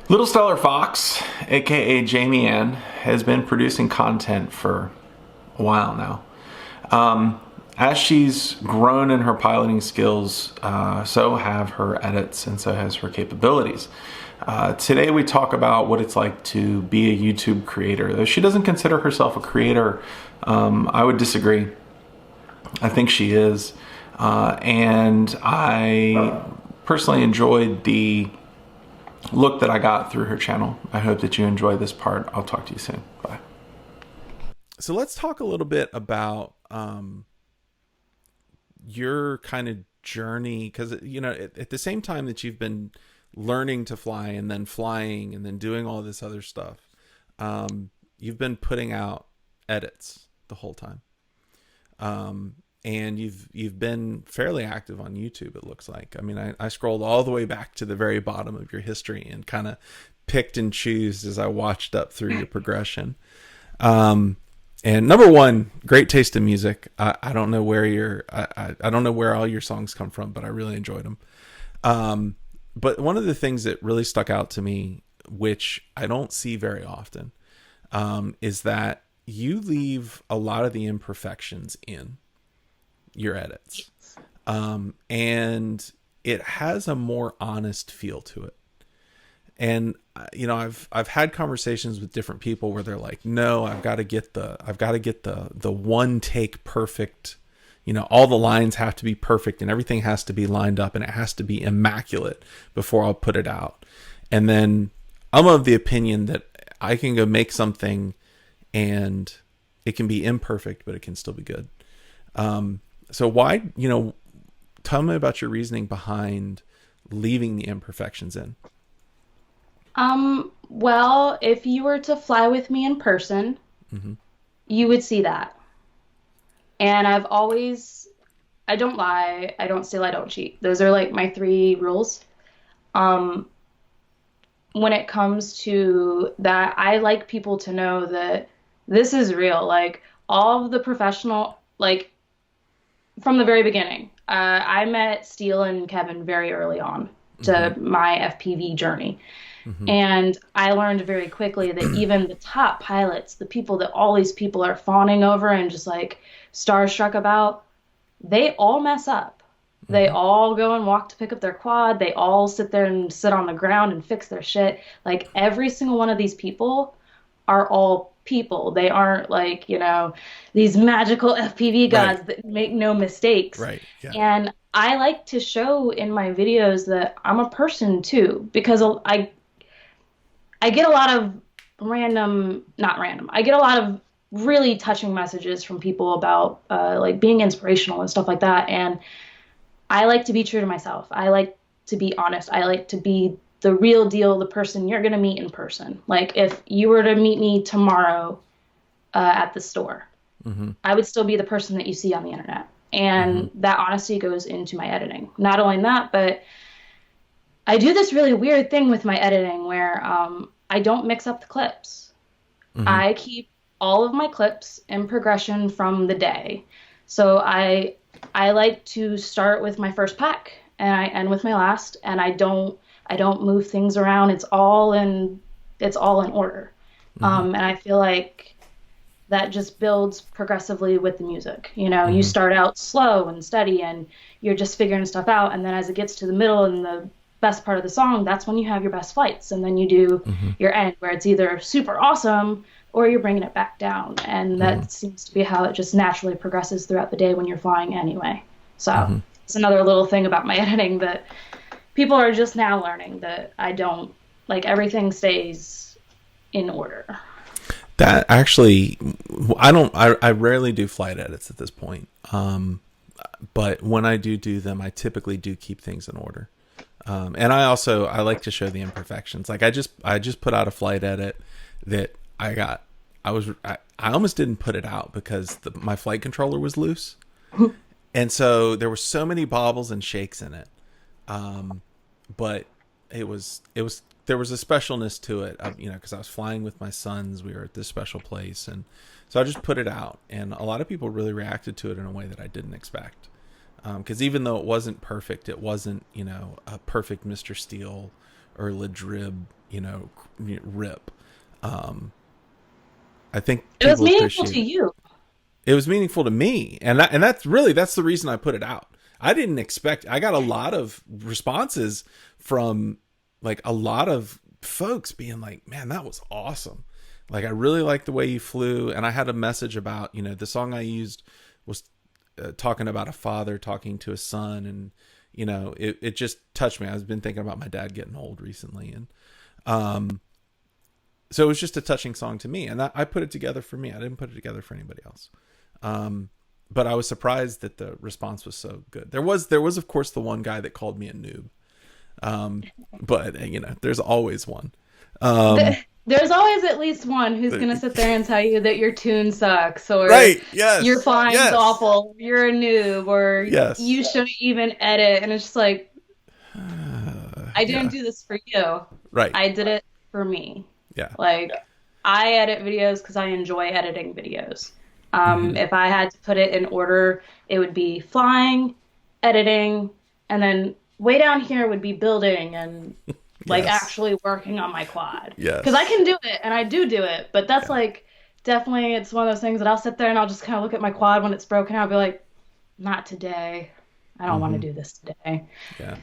Little Stellar Fox, aka Jamie Ann, has been producing content for a while now. As she's grown in her piloting skills, so have her edits and so has her capabilities. Today we talk about what it's like to be a YouTube creator. Though she doesn't consider herself a creator, I would disagree. I think she is. And I personally enjoyed the look that I got through her channel. I hope that you enjoy this part. I'll talk to you soon. Bye. So let's talk a little bit about your kind of journey, because at the same time that you've been learning to fly and then flying and then doing all this other stuff, you've been putting out edits the whole time. And you've been fairly active on YouTube, it looks like. I mean, I scrolled all the way back to the very bottom of your history and kind of picked and chose as I watched up through your progression. And number one, great taste in music. I don't know where I don't know where all your songs come from, but I really enjoyed them. But one of the things that really stuck out to me, which I don't see very often, is that you leave a lot of the imperfections in your edits. And it has a more honest feel to it. And I've had conversations with different people where they're like, no, I've got to get the one take perfect, all the lines have to be perfect and everything has to be lined up and it has to be immaculate before I'll put it out. And then I'm of the opinion that I can go make something and it can be imperfect, but it can still be good. So why, tell me about your reasoning behind leaving the imperfections in. Well, if you were to fly with me in person, Mm-hmm. you would see that. And I don't lie, I don't steal, I don't cheat. Those are like my three rules. Um, when it comes to that, I like people to know that this is real. Like all of the professional, like from the very beginning. I met Steele and Kevin very early on Mm-hmm. to my FPV journey. Mm-hmm. And I learned very quickly that even the top pilots, the people that all these people are fawning over and just like starstruck about, they all mess up. They Mm-hmm. all go and walk to pick up their quad. They all sit there and sit on the ground and fix their shit. Like every single one of these people are all people. They aren't like, these magical FPV Right. gods that make no mistakes. Right. Yeah. And I like to show in my videos that I'm a person too, because I get a lot of not random. I get a lot of really touching messages from people about like being inspirational and stuff like that. And I like to be true to myself. I like to be honest. I like to be the real deal, the person you're going to meet in person. Like if you were to meet me tomorrow at the store, Mm-hmm. I would still be the person that you see on the internet. Mm-hmm. And that honesty goes into my editing. Not only that, but I do this really weird thing with my editing where I don't mix up the clips. Mm-hmm. I keep all of my clips in progression from the day. So I like to start with my first pack and I end with my last, and I don't move things around. It's all in order. Mm-hmm. And I feel like that just builds progressively with the music. You Mm-hmm. start out slow and steady and you're just figuring stuff out. And then as it gets to the middle and the best part of the song, that's when you have your best flights. And then you do Mm-hmm. your end where it's either super awesome or you're bringing it back down. And Mm-hmm. that seems to be how it just naturally progresses throughout the day when you're flying anyway. So Mm-hmm. it's another little thing about my editing that people are just now learning, that I don't like everything stays in order. That actually, I rarely do flight edits at this point. But when I do them, I typically do keep things in order. And I like to show the imperfections. Like I just put out a flight edit that I almost didn't put it out because my flight controller was loose. And so there were so many bobbles and shakes in it. But there was a specialness to it, because I was flying with my sons. We were at this special place. And so I just put it out, and a lot of people really reacted to it in a way that I didn't expect. Because even though it wasn't perfect, it wasn't, a perfect Mr. Steele or Ladrib rip. Um, I think It was people meaningful appreciate to it. you. It was meaningful to me, and that's the reason I put it out. I didn't expect. I got a lot of responses from like a lot of folks being like, "Man, that was awesome! Like, I really like the way you flew." And I had a message about the song I used was talking about a father talking to a son, and it just touched me. I've been thinking about my dad getting old recently, and um, so it was just a touching song to me, and I put it together for me. I didn't put it together for anybody else. Um, but I was surprised that the response was so good. There was of course the one guy that called me a noob. Um, but there's always one. Um, There's always at least one who's gonna sit there and tell you that your tune sucks, or right. your Yes. flying's Yes. awful, you're a noob, or Yes. you shouldn't even edit. And it's just like, I didn't Yeah. do this for you. Right. I did it for me. Yeah. Like, I edit videos because I enjoy editing videos. Hmm. If I had to put it in order, it would be flying, editing, and then way down here would be building and like Yes. actually working on my quad. Because I Yes. can do it and I do it, but that's Yeah. like definitely it's one of those things that I'll sit there and I'll just kind of look at my quad when it's broken. I'll be like, not today. I don't want to Hmm. do this today. Yeah.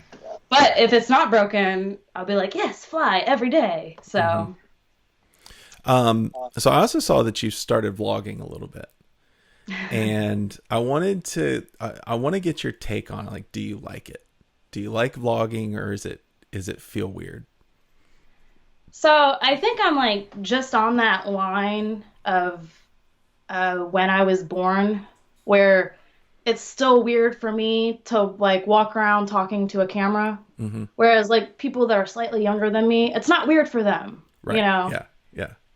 But if it's not broken, I'll be like, yes, fly every day. Hmm. So So I also saw that you started vlogging a little bit, and I want to get your take on it. Like, do you like it? Do you like vlogging, or is it feel weird? So I think I'm like just on that line of when I was born, where it's still weird for me to like walk around talking to a camera, Hmm. whereas like people that are slightly younger than me, it's not weird for them, you Right. know. Yeah.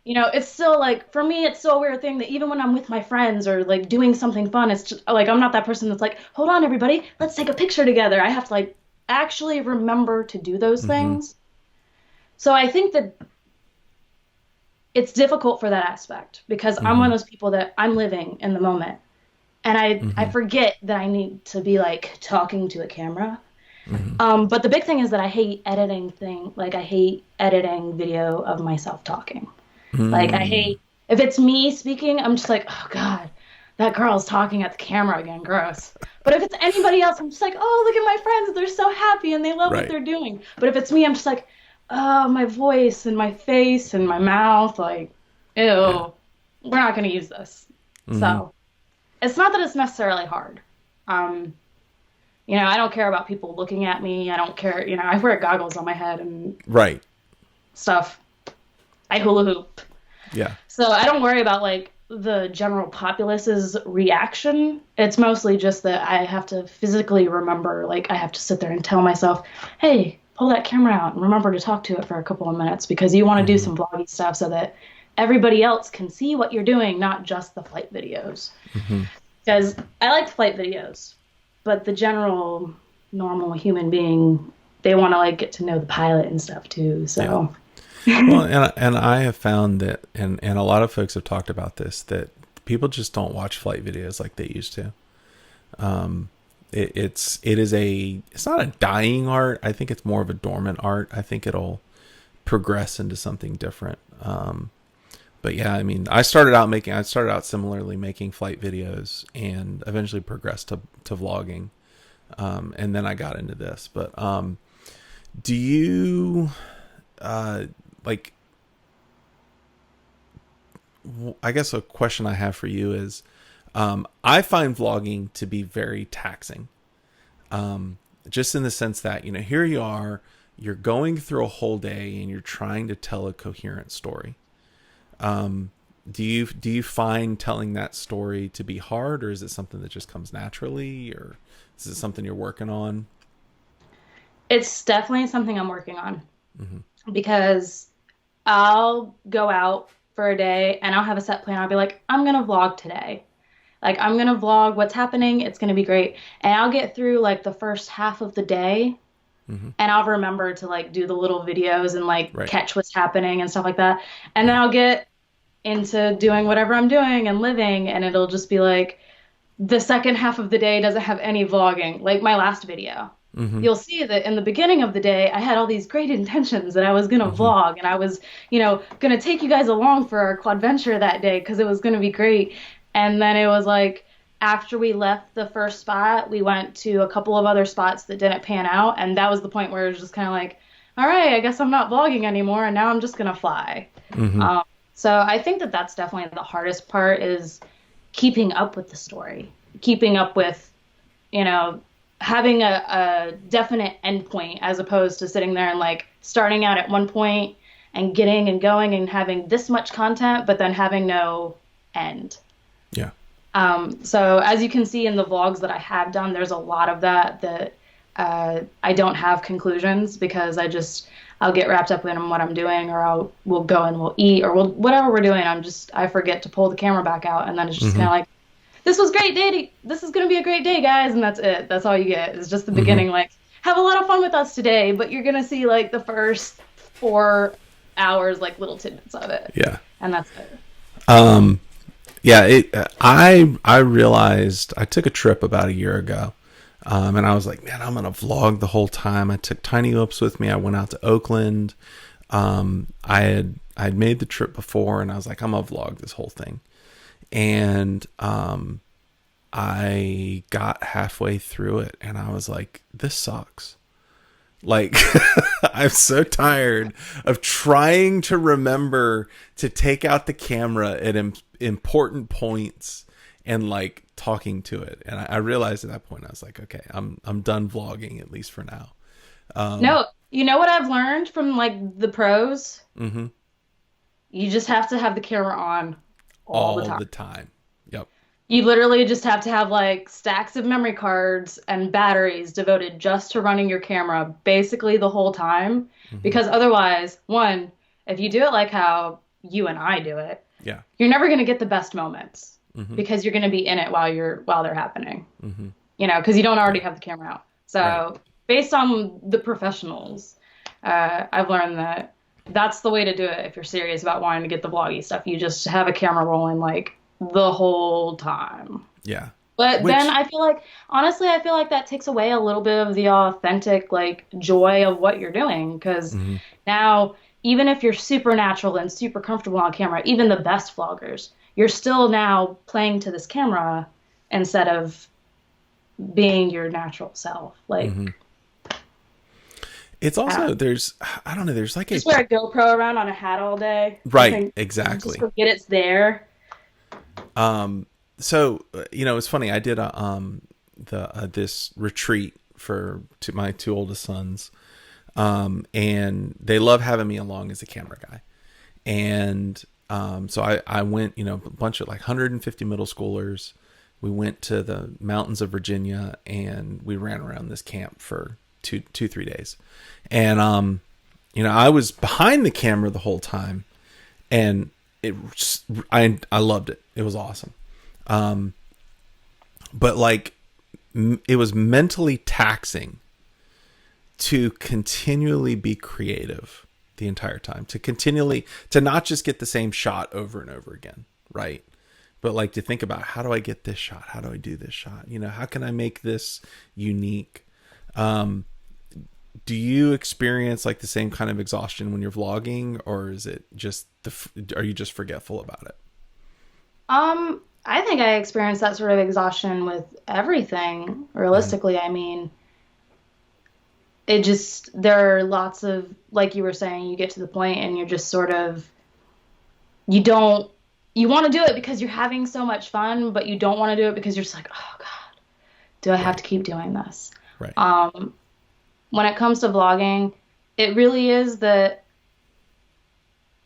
Yeah. It's still like for me, it's still a weird thing that even when I'm with my friends or like doing something fun, it's just like I'm not that person that's like, hold on, everybody, let's take a picture together. I have to like actually remember to do those Hmm. things. So I think that it's difficult for that aspect because I'm one Hmm. of those people that I'm living in the moment. And I Hmm. forget that I need to be like talking to a camera. Hmm. But the big thing is that I hate editing thing. Like I hate editing video of myself talking. Like I Mm. hate if it's me speaking, I'm just like, oh God, that girl's talking at the camera again, gross. But if it's anybody else, I'm just like, oh, look at my friends, they're so happy and they love what Right. they're doing. But if it's me, I'm just like, oh, my voice and my face and my mouth, like, Yeah. ew, we're not gonna use this. Hmm. So it's not that it's necessarily hard. Um, I don't care about people looking at me. I don't care, I wear goggles on my head and Right. stuff. I hula hoop. Yeah. So I don't worry about like the general populace's reaction. It's mostly just that I have to physically remember, like I have to sit there and tell myself, hey, pull that camera out and remember to talk to it for a couple of minutes because you want to do Hmm. some vloggy stuff so that everybody else can see what you're doing, not just the flight videos. Hmm. Because I like flight videos, but the general normal human being, they want to like get to know the pilot and stuff too. Yeah. So Well, and I have found that, and a lot of folks have talked about this, that people just don't watch flight videos like they used to. It's not a dying art. I think it's more of a dormant art. I think it'll progress into something different. But yeah, I mean, I started out similarly making flight videos, and eventually progressed to vlogging. And then I got into this. But do you like? I guess a question I have for you is, I find vlogging to be very taxing. Just in the sense that, here you are, you're going through a whole day and you're trying to tell a coherent story. Do you find telling that story to be hard, or is it something that just comes naturally, or is it something you're working on? it's definitely something I'm working on Hmm. because I'll go out for a day and I'll have a set plan. I'll be like, I'm gonna vlog today. Like I'm gonna vlog what's happening. It's gonna be great. And I'll get through like the first half of the day Hmm. and I'll remember to like do the little videos and like Right. catch what's happening and stuff like that. And then Right. I'll get into doing whatever I'm doing and living and it'll just be like the second half of the day doesn't have any vlogging, like my last video. you'll see that in the beginning of the day, I had all these great intentions that I was going to Mm-hmm. vlog and I was, going to take you guys along for our quadventure that day because it was going to be great. And then it was like, after we left the first spot, we went to a couple of other spots that didn't pan out. And that was the point where it was just kind of like, all right, I guess I'm not vlogging anymore. And now I'm just going to fly. Mm-hmm. Um, so I think that that's definitely the hardest part is keeping up with the story, keeping up with, you know, having a definite endpoint as opposed to sitting there and like starting out at one point and getting and going and having this much content, but then having no end. Yeah. So as you can see in the vlogs that I have done, there's a lot of that I don't have conclusions because I'll get wrapped up in what I'm doing, or we'll go and we'll eat, or whatever we're doing. I forget to pull the camera back out, and then it's just kind Mm-hmm. of like, this was great day. This is gonna be a great day, guys, and that's it. That's all you get. It's just the Mm-hmm. beginning. Like, have a lot of fun with us today, but you're gonna see like the first 4 hours, like little tidbits of it, Yeah. and that's it. Um, yeah. I realized I took a trip about a year ago. And I was like, man, I'm gonna vlog the whole time. I took Tiny Whoops with me. I went out to Oakland. I had made the trip before, and I was like, I'm gonna vlog this whole thing. And I got halfway through it, and I was like, this sucks. Like, I'm so tired of trying to remember to take out the camera at important points and like talking to it. And I realized at that point, I was like, okay, I'm done vlogging, at least for now. Um, No, you know what I've learned from like the pros? mm-hmm. You just have to have the camera on all the All time. the time. Yep. You literally just have to have like stacks of memory cards and batteries devoted just to running your camera basically the whole time. Mm-hmm. Because otherwise, one, if you do it like how you and I do it, Yeah. you're never going to get the best moments Mm-hmm. because you're going to be in it while they're happening. Mm-hmm. Because you don't already Yeah. have the camera out. Right. So, based on the professionals, I've learned that that's the way to do it if you're serious about wanting to get the vloggy stuff. You just have a camera rolling like the whole time. Yeah. But then Which. I feel like, honestly, I feel like that takes away a little bit of the authentic, like, joy of what you're doing. Because Mm-hmm. now, even if you're super natural and super comfortable on camera, even the best vloggers, you're still now playing to this camera instead of being your natural self. Like, Mm-hmm. It's uh, also I don't know, there's like a just wear a GoPro around on a hat all day. I right, think just exactly. forget it's there. So it's funny. I did this retreat for my two oldest sons, and they love having me along as a camera guy. And so I went, a bunch of like 150 middle schoolers. We went to the mountains of Virginia, and we ran around this camp for 3 days. And I was behind the camera the whole time, and I loved it. It was awesome. But like it was mentally taxing to continually be creative the entire time, to not just get the same shot over and over again, right? But like to think about, how do I get this shot? How do I do this shot? How can I make this unique? Do you experience like the same kind of exhaustion when you're vlogging, or is it just are you just forgetful about it? I think I experienced that sort of exhaustion with everything, Mm-hmm. realistically. I mean, there are lots of, like you were saying, you get to the point and you're just sort of, you don't, you want to do it because you're having so much fun, but you don't want to do it because you're just like, oh God, do I have Right. to keep doing this? Right. Um, when it comes to vlogging, it really is that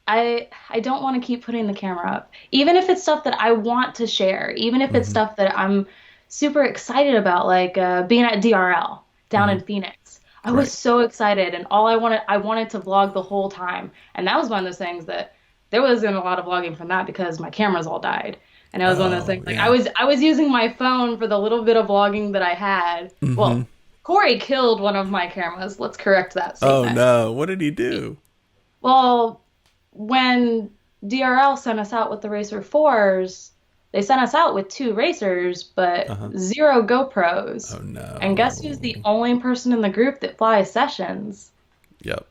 I don't want to keep putting the camera up. Even if it's stuff that I want to share, even if it's Mm-hmm. stuff that I'm super excited about, like being at DRL down Mm-hmm. in Phoenix. I was Right. so excited and I wanted to vlog the whole time. And that was one of those things that there wasn't a lot of vlogging from that because my cameras all died. And it was one of those Oh things like yeah. I was using my phone for the little bit of vlogging that I had. Mm-hmm. Well, Corey killed one of my cameras. Let's correct that Oh statement. no! What did he do? Well, when DRL sent us out with the Racer 4s, they sent us out with 2 racers, but Uh-huh. 0 GoPros. Oh And guess who's the no. only person in the group that flies sessions? Yep.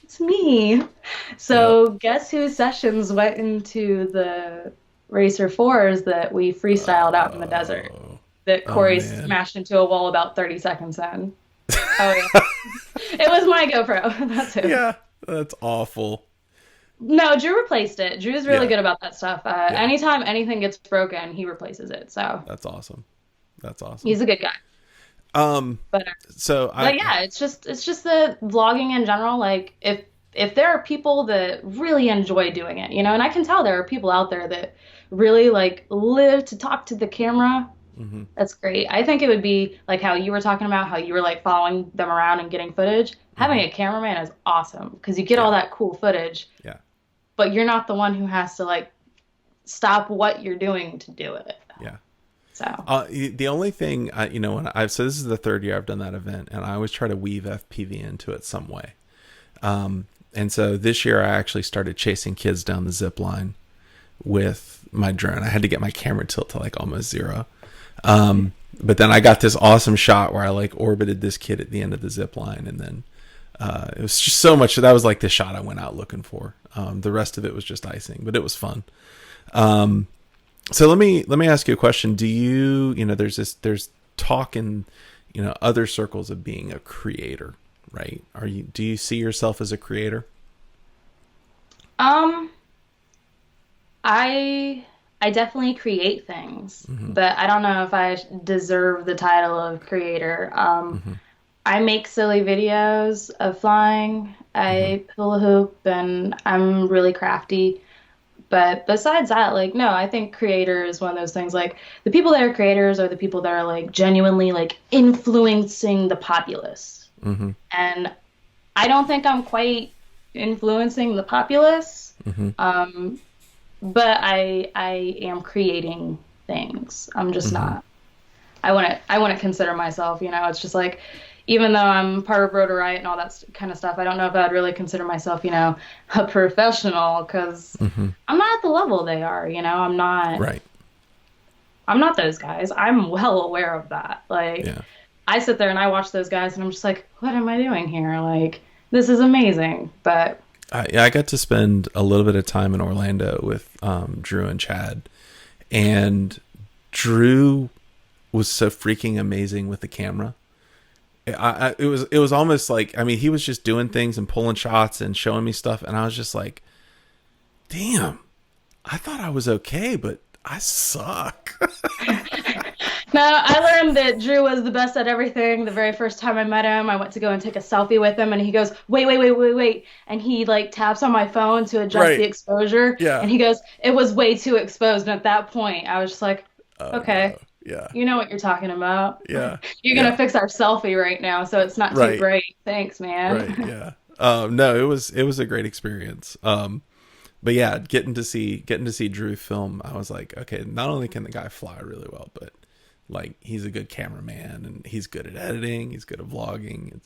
It's me. Yep. So guess whose sessions went into the Racer 4s that we freestyled out in the desert Oh. that Oh Corey man. smashed into a wall about 30 seconds in? Oh yeah. It was my GoPro. That's who. Yeah. That's awful. No, Drew replaced it. Drew's really Yeah. good about that stuff. Yeah. Anytime anything gets broken, he replaces it. So That's awesome. That's awesome. he's a good guy. Um, But so but yeah, it's just the vlogging in general. Like if there are people that really enjoy doing it, and I can tell there are people out there that really like live to talk to the camera. mhm, That's great. I think it would be like how you were talking about how you were like following them around and getting footage. Having mhm. a cameraman is awesome because you get Yeah. all that cool footage, Yeah. but you're not the one who has to like stop what you're doing to do it. Yeah. So, The only thing when so this is the third year I've done that event, and I always try to weave FPV into it some way. And so this year I actually started chasing kids down the zip line with my drone. I had to get my camera tilt to like almost 0. But then I got this awesome shot where I like orbited this kid at the end of the zip line, and then it was just so much. That was like the shot I went out looking for. The rest of it was just icing, but it was fun. So let me ask you a question. Do there's talk in other circles of being a creator, right? Do you see yourself as a creator? um, I definitely create things, Mm-hmm. but I don't know if I deserve the title of creator. Mm-hmm. I make silly videos of flying. Mm-hmm. I hula hoop, and I'm really crafty. But besides that, like, no, I think creator is one of those things. Like, the people that are creators are the people that are like genuinely like influencing the populace. Mm-hmm. And I don't think I'm quite influencing the populace. Mm-hmm. Um, but I am creating things. I'm just Mm-hmm. not. I wouldn't consider myself, it's just like even though I'm part of Rotor Riot and all that kind of stuff, I don't know if I'd really consider myself, a professional because Mm-hmm. I'm not at the level they are, Right. I'm not those guys. I'm well aware of that. Like Yeah. I sit there and I watch those guys and I'm just like, what am I doing here? Like this is amazing. But I got to spend a little bit of time in Orlando with Drew and Chad, and Drew was so freaking amazing with the camera. It was almost like, I mean, he was just doing things and pulling shots and showing me stuff, and I was just like, damn, I thought I was okay, but I suck. no, I learned that Drew was the best at everything the very first time I met him. I went to go and take a selfie with him, and he goes, wait, wait, wait, wait, wait. And he like taps on my phone to adjust Right. the exposure. Yeah. And he goes, it was way too exposed. And at that point, I was just like, Oh okay, no. Yeah. you know what you're talking about. Yeah. You're Yeah. gonna fix our selfie right now, so it's not too Right. bright. Thanks, Right. man. Yeah. No, it was a great experience. But yeah, getting to see Drew film, I was like, okay, not only can the guy fly really well, but like he's a good cameraman and he's good at editing, he's good at vlogging.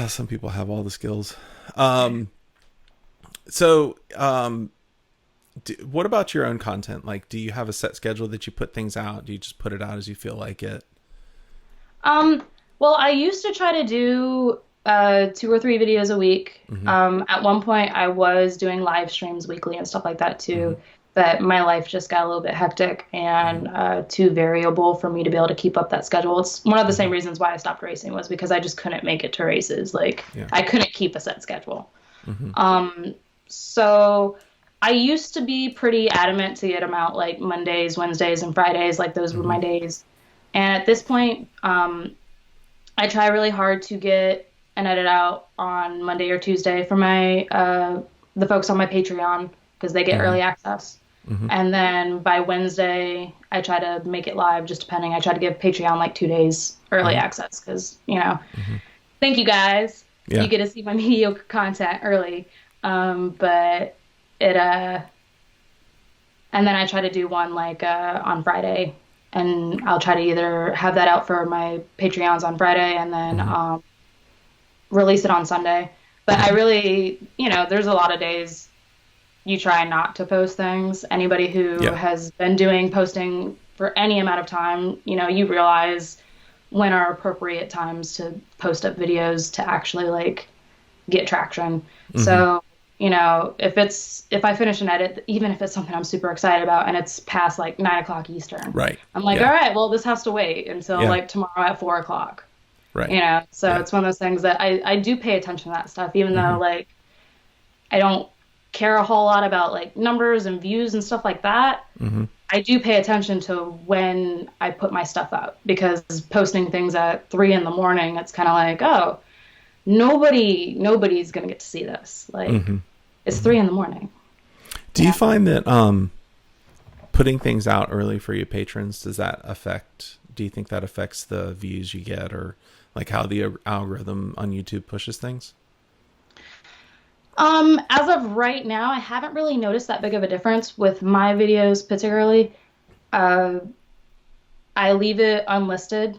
Some people have all the skills. Um, so, what about your own content? Like, do you have a set schedule that you put things out? Do you just put it out as you feel like it? Um, well, I used to try to do 2 or 3 videos a week. Mm-hmm. At one point, I was doing live streams weekly and stuff like that Mm-hmm. too. But my life just got a little bit hectic and too variable for me to be able to keep up that schedule. It's one of the same Mm-hmm. reasons why I stopped racing was because I just couldn't make it to races. Like Yeah. I couldn't keep a set schedule. Mm-hmm. So I used to be pretty adamant to get them out like Mondays, Wednesdays, and Fridays. Like those were Mm-hmm. my days. And at this point, I try really hard to get an edit out on Monday or Tuesday for my the folks on my Patreon because they get Mm-hmm. early access. Mm-hmm. And then by Wednesday, I try to make it live, just depending. I try to give Patreon like 2 days early Mm-hmm. access because, thank you guys. Yeah. You get to see my mediocre content early. But and then I try to do one like on Friday, and I'll try to either have that out for my Patreons on Friday and then Mm-hmm. Release it on Sunday. But I really, there's a lot of days you try not to post things. Anybody who Yeah. has been doing posting for any amount of time, you realize when are appropriate times to post up videos to actually like get traction. Mm-hmm. So, if I finish an edit, even if it's something I'm super excited about and it's past like 9 o'clock Eastern, Right. I'm like, Yeah. all right, well, this has to wait until Yeah. like tomorrow at 4 o'clock. Right. So Yeah. it's one of those things that I do pay attention to that stuff, even Mm-hmm. though like I don't care a whole lot about like numbers and views and stuff like that. Mm-hmm. I do pay attention to when I put my stuff up because posting things at 3 in the morning, it's kind of like, oh, nobody's gonna get to see this. Like Mm-hmm. it's Mm-hmm. 3 in the morning. Do you find that putting things out early for your patrons, do you think that affects the views you get, or like how the algorithm on YouTube pushes things? As of right now, I haven't really noticed that big of a difference with my videos, particularly. Uh, I leave it unlisted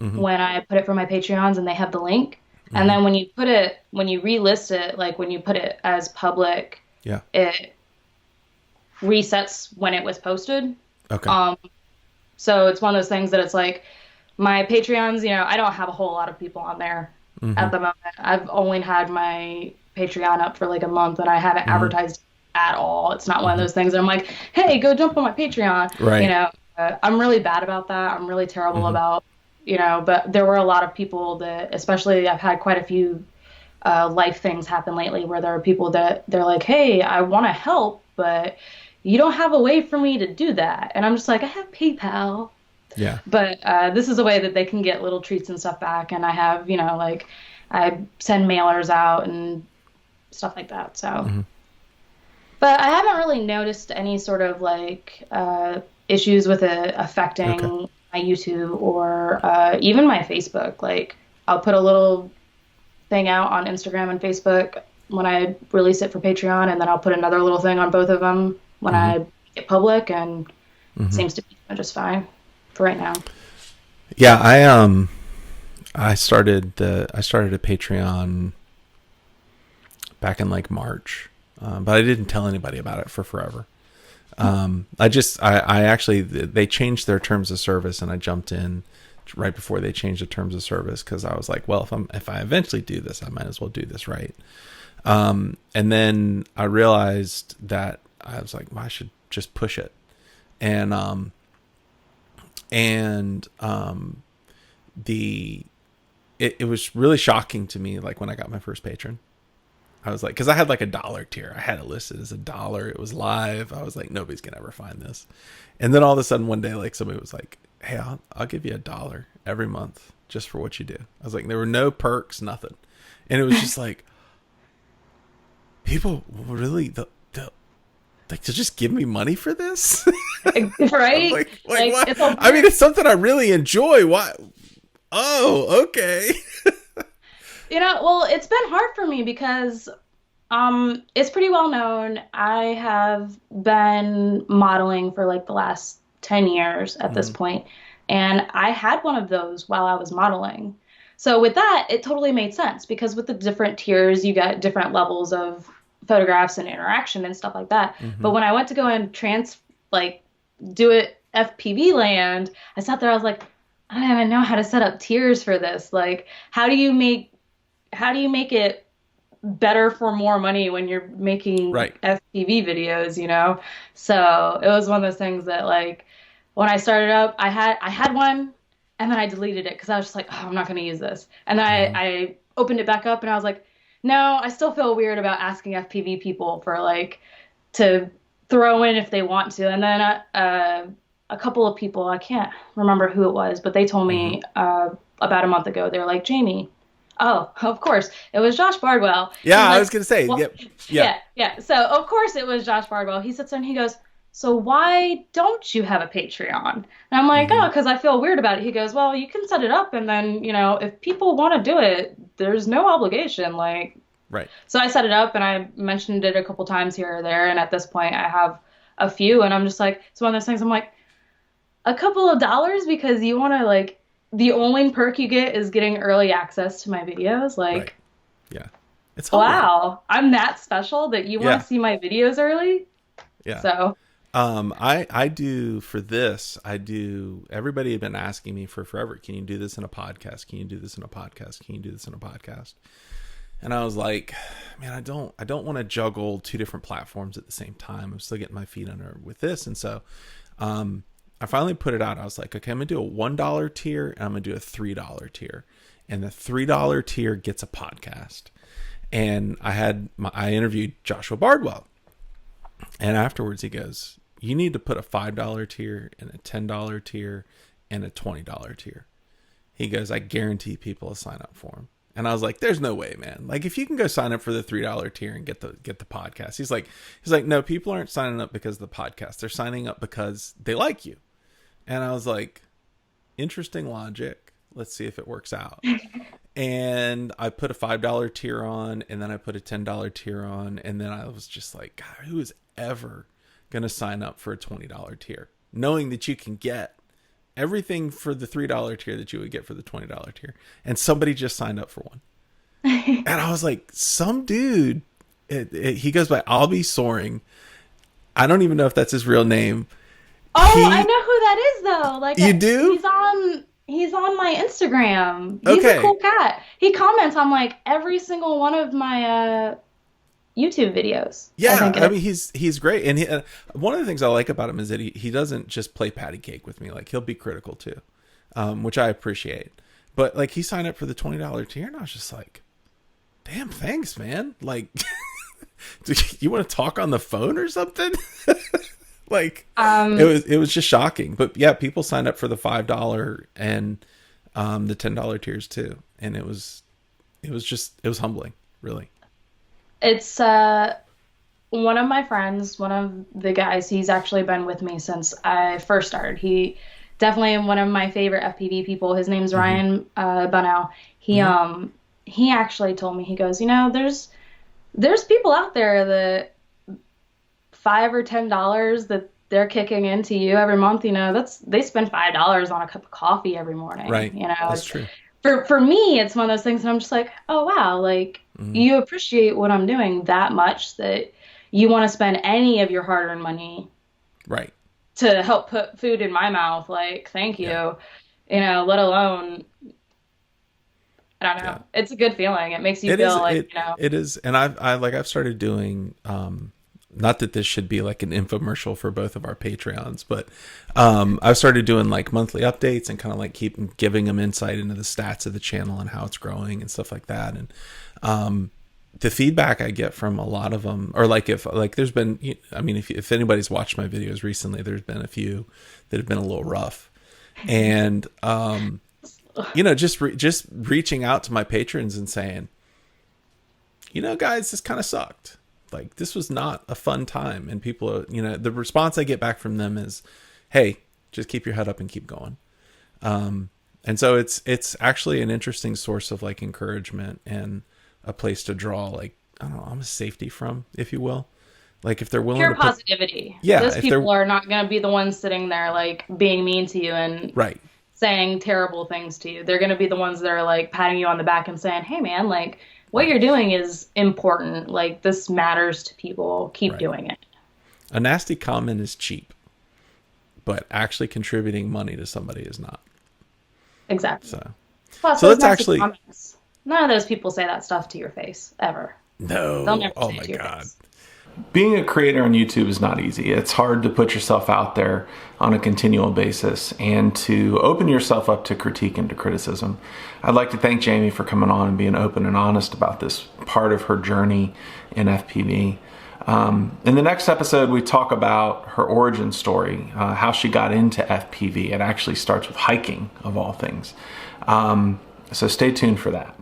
Mm-hmm. when I put it for my Patreons and they have the link. And Mm-hmm. then when you relist it, like when you put it as public, Yeah. it resets when it was posted. Okay. Um, so it's one of those things that it's like my Patreons, I don't have a whole lot of people on there Mm-hmm. at the moment. I've only had my Patreon up for like a month and I haven't Mm-hmm. advertised at all. It's not one of Mm-hmm. those things that I'm like, hey, go jump on my Patreon. Right. I'm really bad about that. I'm really terrible Mm-hmm. about, but there were a lot of people that, especially I've had quite a few life things happen lately where there are people that they're like, hey, I want to help, but you don't have a way for me to do that. And I'm just like, I have PayPal. Yeah. But this is a way that they can get little treats and stuff back. And I have, like I send mailers out and stuff like that. So, Mm-hmm. but I haven't really noticed any sort of like issues with it Okay. affecting my YouTube or even my Facebook. Like I'll put a little thing out on Instagram and Facebook when I release it for Patreon, and then I'll put another little thing on both of them when Mm-hmm. I get public, and it Mm-hmm. seems to be just fine for right now. Yeah. I started a Patreon back in like March, but I didn't tell anybody about it for forever. I actually, they changed their terms of service and I jumped in right before they changed the terms of service. Cause I was like, well, if I eventually do this, I might as well do this right. And then I realized that I was like, well, I should just push it. And, and, it was really shocking to me. Like when I got my first patron, I was like, cause I had like $1 tier. I had it listed as $1. It was live. I was like, nobody's gonna ever find this. And then all of a sudden one day, like somebody was like, hey, I'll give you $1 every month just for what you do. I was like, there were no perks, nothing. And it was just like, people really, like to just give me money for this? I'm Right? like Like what? it's a I mean, it's something I really enjoy. Why? Oh, okay. well, it's been hard for me because it's pretty well known. I have been modeling for like the last 10 years at this Mm-hmm. point, and I had one of those while I was modeling. So with that, it totally made sense because with the different tiers, you get different levels of photographs and interaction and stuff like that. Mm-hmm. But when I went to go and like do it FPV land, I sat there, I was like, I don't even know how to set up tiers for this. Like, how do you make it better for more money when you're making Right. FPV videos? So it was one of those things that like when I started up, I had one and then I deleted it because I was just like, oh, I'm not going to use this. And then Mm-hmm. I opened it back up and I was like, no, I still feel weird about asking FPV people for like to throw in if they want to. And then a couple of people, I can't remember who it was, but they told Mm-hmm. me about a month ago, they were like, Jamie, oh, of course, it was Josh Bardwell. Yeah, He's I like, was gonna say, well, yep, yeah. yeah. So of course it was Josh Bardwell. He sits there and he goes, so why don't you have a Patreon? And I'm like, Mm-hmm. oh, because I feel weird about it. He goes, well, you can set it up, and then if people want to do it, there's no obligation. Like, Right. so I set it up, and I mentioned it a couple times here or there, and at this point, I have a few, and I'm just like, it's one of those things. I'm like, a couple of dollars because you want to the only perk you get is getting early access to my videos. Right. Like, Yeah. It's humbling. Wow. I'm that special that you want Yeah. to see my videos early? Yeah. So, I do for this. I do. Everybody had been asking me for forever. Can you do this in a podcast? Can you do this in a podcast? Can you do this in a podcast? And I was like, man, I don't want to juggle two different platforms at the same time. I'm still getting my feet under with this, and so, I finally put it out. I was like, okay, I'm gonna do a $1 tier and I'm gonna do a $3 tier, and the $3 tier gets a podcast. And I interviewed Joshua Bardwell, and afterwards he goes, you need to put a $5 tier and a $10 tier and a $20 tier. He goes, I guarantee people will sign up for him. And I was like, there's no way, man. Like, if you can go sign up for the $3 tier and get the podcast. He's like, no, people aren't signing up because of the podcast. They're signing up because they like you. And I was like, interesting logic. Let's see if it works out. And I put a $5 tier on, and then I put a $10 tier on, and then I was just like, God, who is ever gonna sign up for a $20 tier, knowing that you can get everything for the $3 tier that you would get for the $20 tier? And somebody just signed up for one, and I was like, some dude. He goes by I'll Be Soaring. I don't even know if that's his real name. oh, I know who that is though. Like, You do? he's on my Instagram. He's a Okay. cool cat. He comments on like every single one of my YouTube videos. I Yeah, think it I is. mean he's great, and one of the things I like about him is that he doesn't just play patty cake with me. Like, he'll be critical too, which I appreciate. But like, he signed up for the $20 tier, and I was just like, damn, thanks, man. Like, do you want to talk on the phone or something? Like, Um, it was just shocking. But yeah, people signed up for the $5 and the $10 tiers too, and it was humbling, really. it's one of my friends, one of the guys. He's actually been with me since I first started. He definitely one of my favorite FPV people. His name's Hmm. Ryan Bunow. He Hmm. um he actually told me, he goes, there's people out there that $5 or $10 that they're kicking into you every month. That's they spend $5 on a cup of coffee every morning. Right, that's It's true. for me, it's one of those things that I'm just like, oh wow, like Hmm. you appreciate what I'm doing that much that you want to spend any of your hard-earned money Right. to help put food in my mouth. Like, thank Yeah. you. Let alone, I don't Yeah. know. It's a good feeling. It makes you It is feel like, it is, and I've started doing, not that this should be like an infomercial for both of our Patreons, but I've started doing like monthly updates and kind of like keep giving them insight into the stats of the channel and how it's growing and stuff like that. And the feedback I get from a lot of them, or like, if like there's been, I mean, if anybody's watched my videos recently, there's been a few that have been a little rough, and just reaching out to my patrons and saying, guys, this kind of sucked. Like, this was not a fun time. And people are, the response I get back from them is, hey, just keep your head up and keep going. And so it's actually an interesting source of like encouragement and a place to draw, like, I don't know, almost safety from, if you will. Like, if they're willing pure to put, positivity. yeah, Those if they're people are not going to be the ones sitting there like being mean to you and right, saying terrible things to you. They're going to be the ones that are like patting you on the back and saying, "Hey man, like what right, you're doing is important. Like this matters to people. Keep right. doing it." A nasty comment is cheap, but actually contributing money to somebody is not. Exactly. So, Plus, so those let's nasty actually, comments. None of those people say that stuff to your face ever. They'll no, never oh say it my to your God. face. Being a creator on YouTube is not easy. It's hard to put yourself out there on a continual basis and to open yourself up to critique and to criticism. I'd like to thank Jamie for coming on and being open and honest about this part of her journey in FPV. In the next episode, we talk about her origin story, how she got into FPV. It actually starts with hiking, of all things. So stay tuned for that.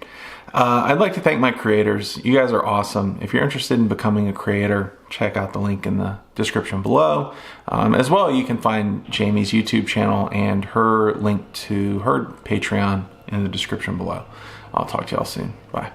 I'd like to thank my creators. You guys are awesome. If you're interested in becoming a creator, check out the link in the description below. As well, you can find Jamie's YouTube channel and her link to her Patreon in the description below. I'll talk to y'all soon. Bye.